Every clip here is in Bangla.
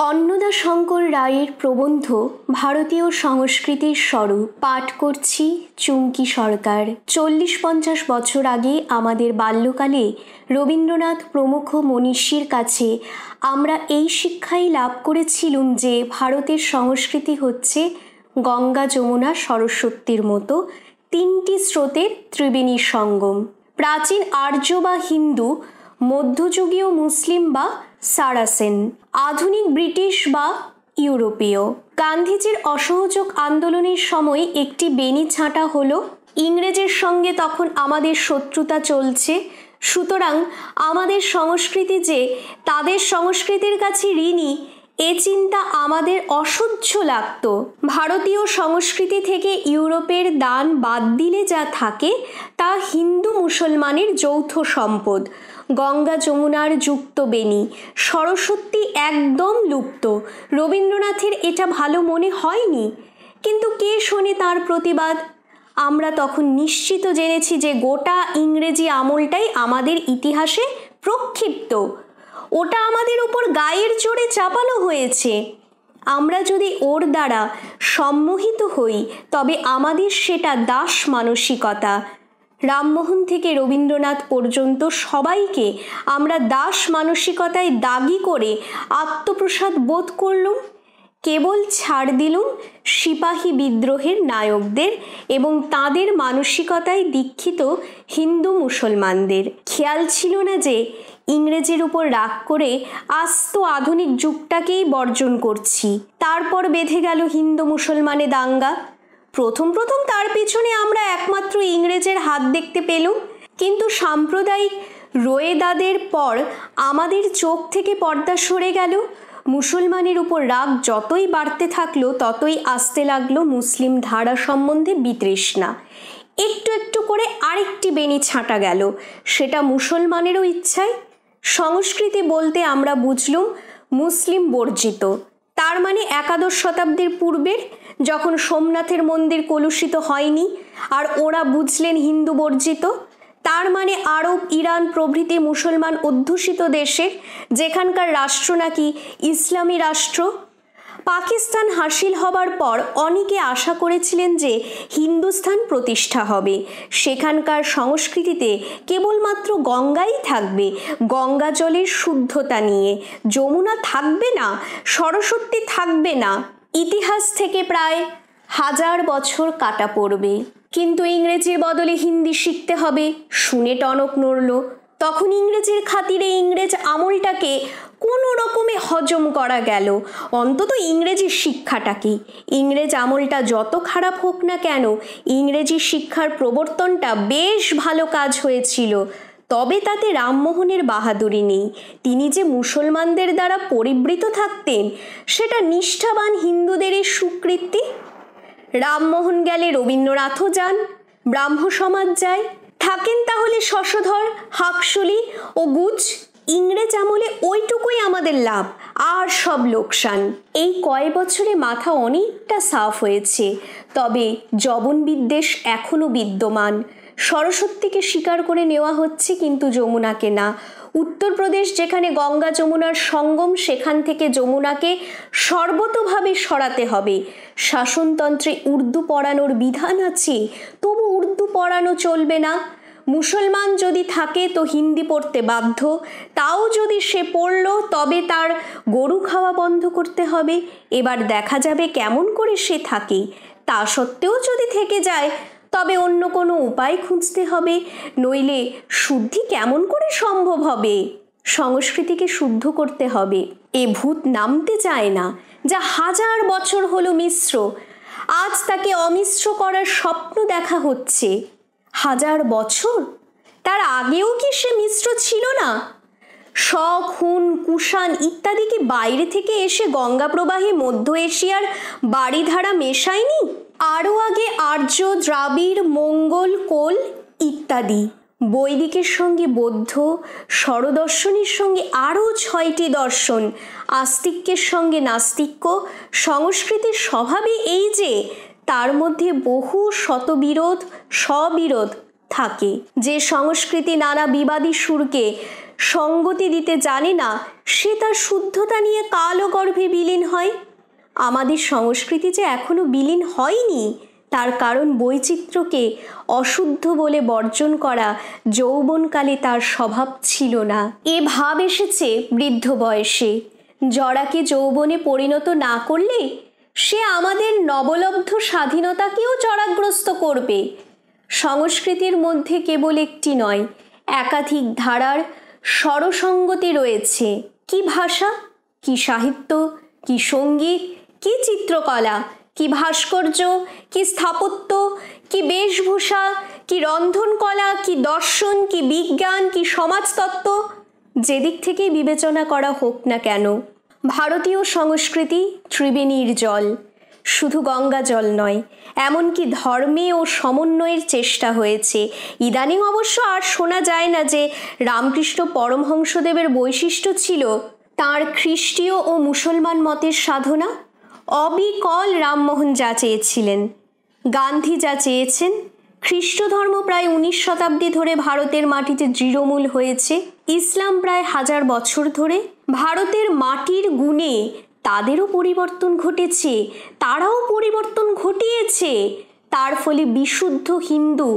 অন্নদা শঙ্কর রায়ের প্রবন্ধ ভারতীয় সংস্কৃতির স্বরূপ পাঠ করছি চুমকি সরকার। 40-50 বছর আগে আমাদের বাল্যকালে রবীন্দ্রনাথ প্রমুখ মনীষীর কাছে আমরা এই শিক্ষাই লাভ করেছিলুম যে ভারতের সংস্কৃতি হচ্ছে গঙ্গা, যমুনা, সরস্বতীর মতো তিনটি স্রোতের ত্রিবেণী সঙ্গম। প্রাচীন আর্য বা হিন্দু, মধ্যযুগীয় মুসলিম বা সারাসেন, আধুনিক ব্রিটিশ বা ইউরোপীয়। গান্ধীজির অসহযোগ আন্দোলনের সময় একটি বেনি ছাঁটা হলো। ইংরেজের সঙ্গে তখন আমাদের শত্রুতা চলছে, সুতরাং আমাদের সংস্কৃতি যে তাদের সংস্কৃতির কাছে ঋণী এ চিন্তা আমাদের অসহ্য লাগতো। ভারতীয় সংস্কৃতি থেকে ইউরোপের দান বাদ দিলে যা থাকে তা হিন্দু মুসলমানের যৌথ সম্পদ। গঙ্গা যমুনার যুক্ত বেনি, সরস্বতী একদম লুপ্ত। রবীন্দ্রনাথের এটা ভালো মনে হয়নি, কিন্তু কে শোনে তার প্রতিবাদ? আমরা তখন নিশ্চিত জেনেছি যে গোটা ইংরেজি আমলটাই আমাদের ইতিহাসে প্রক্ষিপ্ত, ওটা আমাদের উপর গায়ের জোরে চাপানো হয়েছে। আমরা যদি ওর দ্বারা সম্মোহিত হই তবে আমাদের সেটা দাস মানসিকতা। রামমোহন থেকে রবীন্দ্রনাথ পর্যন্ত সবাইকে আমরা দাস মানসিকতায় দাগি করে আত্মপ্রসাদ বোধ করলুম। কেবল ছাড় দিলুম সিপাহী বিদ্রোহের নায়কদের এবং তাদের মানসিকতায় দীক্ষিত হিন্দু মুসলমানদের। খেয়াল ছিল না যে ইংরেজের উপর রাগ করে আস্ত আধুনিক যুগটাকেই বর্জন করছি। তারপর বেঁধে গেল হিন্দু মুসলমানে দাঙ্গা। প্রথম তার পেছনে আমরা একমাত্র ইংরেজের হাত দেখতে পেলুম, কিন্তু সাম্প্রদায়িক রোয়েদাদের পর আমাদের চোখ থেকে পর্দা সরে গেল। মুসলমানের উপর রাগ যতই বাড়তে থাকলো ততই আসতে লাগলো মুসলিম ধারা সম্বন্ধে বিতৃষ্ণা। একটু একটু করে আরেকটি বেনি ছাঁটা গেল, সেটা মুসলমানেরও ইচ্ছায়। সংস্কৃতি বলতে আমরা বুঝলুম মুসলিম বর্জিত। তার মানে একাদশ শতাব্দীর পূর্বের, যখন সোমনাথের মন্দির কলুষিত হয়নি, আর ওরা বুঝলেন হিন্দু বর্জিত। তার মানে আরব, ইরান প্রভৃতি মুসলমান অধ্যুষিত দেশের, যেখানকার রাষ্ট্র নাকি ইসলামী রাষ্ট্র। পাকিস্তান হাসিল হবার পর অনেকে আশা করেছিলেন যে হিন্দুস্থান প্রতিষ্ঠা হবে, সেখানকার সংস্কৃতিতে কেবলমাত্র গঙ্গাই থাকবে, গঙ্গা জলের শুদ্ধতা নিয়ে। যমুনা থাকবে না, সরস্বতী থাকবে না। ইতিহাস থেকে প্রায় 1000 বছর কাটা পড়বে, কিন্তু ইংরেজির বদলে হিন্দি শিখতে হবে শুনে টনক নড়ল। তখন ইংরেজির খাতিরে ইংরেজ আমলটাকে কোনো রকমে হজম করা গেল, অন্তত ইংরেজি শিক্ষাটাকে। ইংরেজ আমলটা যত খারাপ হোক না কেন, ইংরেজি শিক্ষার প্রবর্তনটা বেশ ভালো কাজ হয়েছিল। তবে তাতে রামমোহনের বাহাদুরি নেই। তিনি যে মুসলমানদের দ্বারা পরিবৃত থাকতেন সেটা নিষ্ঠাবান হিন্দুদেরই সুকৃতি। রামমোহন গেলে রবীন্দ্রনাথও যান, ব্রাহ্ম সমাজ যায়। থাকেন তাহলে শশধর, হাকশলী ও গুজ। ইংরেজ আমলে ওইটুকুই আমাদের লাভ, আর সব লোকসান। এই কয় বছরে মাথা অনেকটা সাফ হয়েছে, তবে যবন বিদ্বেষ এখনো বিদ্যমান। সরস্বতীকে স্বীকার করে নেওয়া হচ্ছে, কিন্তু যমুনাকে না। উত্তরপ্রদেশ যেখানে গঙ্গা যমুনার সঙ্গম, সেখান থেকে যমুনাকে সর্বতোভাবে সরাতে হবে। শাসনতন্ত্রে উর্দু পড়ানোর বিধান আছে, তবু উর্দু পড়ানো চলবে না। মুসলমান যদি থাকে তো হিন্দি পড়তে বাধ্য, তাও যদি সে পড়ল তবে তার গরু খাওয়া বন্ধ করতে হবে। এবার দেখা যাবে কেমন করে সে থাকে। তা সত্ত্বেও যদি থেকে যায় তবে অন্য কোনো উপায় খুঁজতে হবে, নইলে শুদ্ধি কেমন করে সম্ভব হবে? সংস্কৃতিকে শুদ্ধ করতে হবে। এ ভূত নামতে চায় না, যা 1000 বছর হলো মিশ্র, আজ তাকে অমিশ্র করার স্বপ্ন দেখা হচ্ছে। 1000 বছর? তার আগেও কি সে মিশ্র ছিল না? শক, হুন, কুষাণ ইত্যাদি কি বাইরে থেকে এসে গঙ্গা প্রবাহে মধ্য এশিয়ার বাড়িধারা মেশায়নি? আরও আগে আর্য, দ্রাবিড়, মঙ্গল, কোল ইত্যাদি। বৈদিকের সঙ্গে বৌদ্ধ, স্বরদর্শনের সঙ্গে আরও 6টি দর্শন, আস্তিক্যের সঙ্গে নাস্তিক্য। সংস্কৃতির স্বভাবই এই যে তার মধ্যে বহু শতবিরোধ, স্ববিরোধ থাকে। যে সংস্কৃতি নানা বিবাদী সুরকে সঙ্গতি দিতে জানে না, সে তার শুদ্ধতা নিয়ে কালো গর্ভে বিলীন হয়। আমাদের সংস্কৃতি যে এখনো বিলীন হয়নি, তার কারণ বৈচিত্র্যকে অশুদ্ধ বলে বর্জন করা যৌবনকালে তার স্বভাব ছিল না। এ ভাব এসেছে বৃদ্ধ বয়সে। জরাকে যৌবনে পরিণত না করলে সে আমাদের নবলব্ধ স্বাধীনতাকেও জরাগ্রস্ত করবে। সংস্কৃতির মধ্যে কেবল একটি নয়, একাধিক ধারার স্বরসঙ্গতি রয়েছে। কি ভাষা, কি সাহিত্য, কি সঙ্গীত, কি চিত্রকলা, কি ভাস্কর্য, কি স্থাপত্য, কি বেশভূষা, কি রন্ধনকলা, কি দর্শন, কি বিজ্ঞান, কি সমাজতত্ত্ব, যেদিক থেকে বিবেচনা করা হোক না কেন, ভারতীয় সংস্কৃতি ত্রিবেণীর জল। শুধু গঙ্গা জল নয়, এমনকি ধর্মে ও সমন্বয়ের চেষ্টা হয়েছে। ইদানিং অবশ্য আর শোনা যায় না যে রামকৃষ্ণ পরমহংসদেবের বৈশিষ্ট্য ছিল তাঁর খ্রিস্টীয় ও মুসলমান মতের সাধনা। অবিকল রামমোহন যা চেয়েছিলেন, গান্ধী যা চেয়েছেন, খ্রিস্ট ধর্ম প্রায় 19 শতাব্দী ধরে ভারতের মাটিতে দৃঢ়মূল হয়েছে। ইসলাম প্রায় 1000 বছর ধরে। ভারতের মাটির গুণে তাদেরও পরিবর্তন ঘটেছে, তারাও পরিবর্তন ঘটিয়েছে। তার ফলে বিশুদ্ধ হিন্দু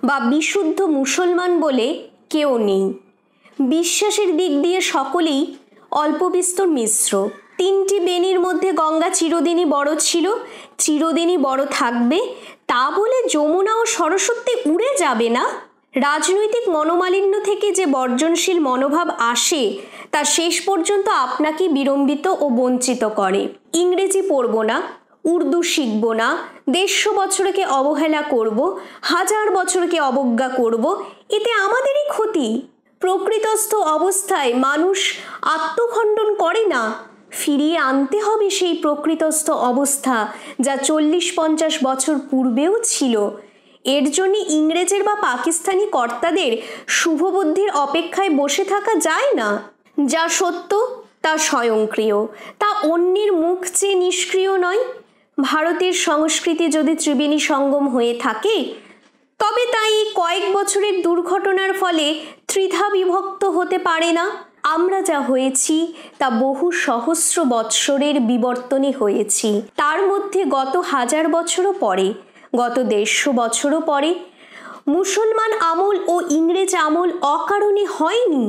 বা বিশুদ্ধ মুসলমান বলে কেউ নেই। বিশ্বাসের দিক দিয়ে সকলেই অল্প বিস্তর মিশ্র। 3টি বেনির মধ্যে গঙ্গা চিরদিনই বড় ছিল, চিরদিনই বড় থাকবে, তা বলে যমুনা ও সরস্বতী উড়ে যাবে না। রাজনৈতিক মনোমালিন্য থেকে যে বর্জনশীল মনোভাব আসে তা শেষ পর্যন্ত আপনাকে বিড়ম্বিত ও বঞ্চিত করে। ইংরেজি পড়ব না, উর্দু শিখব না, 150 বছরকে অবহেলা করব, 1000 বছরকে অবজ্ঞা করব, এতে আমাদেরই ক্ষতি। প্রকৃতস্থ অবস্থায় মানুষ আত্মখণ্ডন করে না, ফিরিয়ে আনতে হবে সেই প্রকৃতস্থ অবস্থা যা 40-50 বছর পূর্বেও ছিল। এর জন্য ইংরেজের বা পাকিস্তানি কর্তাদের শুভবুদ্ধির অপেক্ষায় বসে থাকা যায় না। যা সত্য তা স্বয়ংক্রিয়, তা অন্যের মুখ চেয়ে নিষ্ক্রিয় নয়। ভারতের সংস্কৃতি যদি ত্রিবেণী সঙ্গম হয়ে থাকে, তবে তাই কয়েক বছরের দুর্ঘটনার ফলে ত্রিধা বিভক্ত হতে পারে না। আমরা যা হয়েছি তা বহু সহস্র বৎসরের বিবর্তনে হয়েছি। তার মধ্যে গত 1000 বছরও পরে, গত 150 বছরও পরে। মুসলমান আমল ও ইংরেজ আমল অকারণে হয়নি,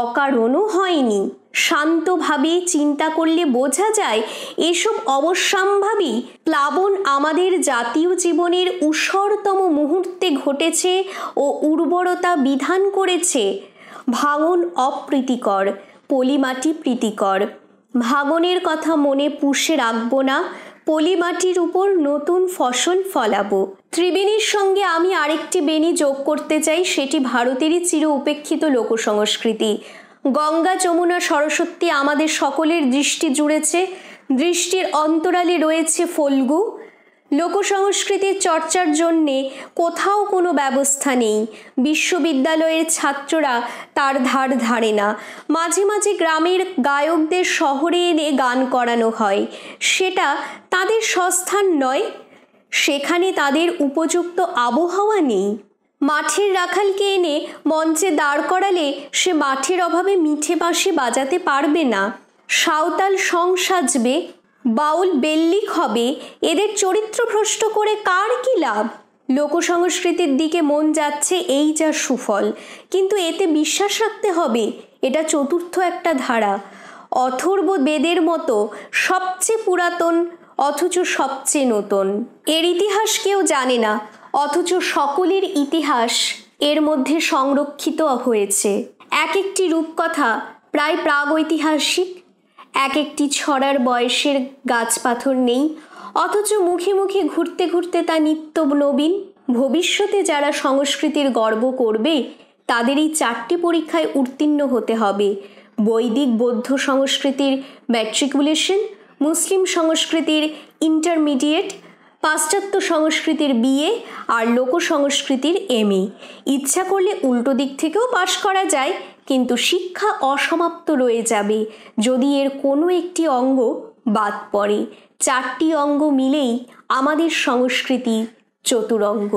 অকারণও হয়নি। শান্তভাবে চিন্তা করলে বোঝা যায় এসব অবশ্যম্ভাবী প্লাবন আমাদের জাতীয় জীবনের ঊষরতম মুহূর্তে ঘটেছে ও উর্বরতা বিধান করেছে। ভাঙন অপ্রীতিকর, পলিমাটি প্রীতিকর। ভাঙনের কথা মনে পুষে রাখবো না, পলিমাটির উপর নতুন ফসল ফলাবো। ত্রিবেণীর সঙ্গে আমি আরেকটি বেনি যোগ করতে চাই, সেটি ভারতেরই চির উপেক্ষিত লোকসংস্কৃতি। গঙ্গা, যমুনা, সরস্বতী আমাদের সকলের দৃষ্টি জুড়েছে। দৃষ্টির অন্তরালে রয়েছে ফল্গু। লোকসংস্কৃতির চর্চার জন্যে কোথাও কোনো ব্যবস্থা নেই। বিশ্ববিদ্যালয়ের ছাত্ররা তার ধার ধারে না। মাঝে মাঝে গ্রামের গায়কদের শহরে এনে গান করানো হয়, সেটা তাদের স্বস্থান নয়, সেখানে তাদের উপযুক্ত আবহাওয়া নেই। মাঠের রাখালকে এনে মঞ্চে দাঁড় করালে সে মাঠের অভাবে মিঠে বাঁশি বাজাতে পারবে না। সাঁওতাল সং সাজবে, বাউল বেল্লিক হবে, এদের চরিত্র ভ্রষ্ট করে কার কি লাভ? লোকসংস্কৃতির দিকে মন যাচ্ছে, এই যা সুফল, কিন্তু এতে বিশ্বাস রাখতে হবে এটা চতুর্থ একটা ধারা, অথর্ব বেদের মতো সবচেয়ে পুরাতন অথচ সবচেয়ে নতুন। এর ইতিহাস কেউ জানে না, অথচ সকলের ইতিহাস এর মধ্যে সংরক্ষিত হয়েছে। এক একটি রূপকথা প্রায় প্রাগৈতিহাসিক, এক একটি ছড়ার বয়সের গাছ পাথর নেই, অথচ মুখে মুখে ঘুরতে ঘুরতে তা নিত্য নবীন। ভবিষ্যতে যারা সংস্কৃতির গর্ব করবে তাদের এই 4টি পরীক্ষায় উত্তীর্ণ হতে হবে: বৈদিক বৌদ্ধ সংস্কৃতির ম্যাট্রিকুলেশন, মুসলিম সংস্কৃতির ইন্টারমিডিয়েট, পাশ্চাত্য সংস্কৃতির বিএ আর লোক সংস্কৃতির এমএ। ইচ্ছা করলে উল্টো দিক থেকেও পাশ করা যায়, কিন্তু শিক্ষা অসমাপ্ত রয়ে যাবে যদি এর কোনো একটি অঙ্গ বাদ পড়ে। 4টি অঙ্গ মিলেই আমাদের সংস্কৃতি চতুরঙ্গ।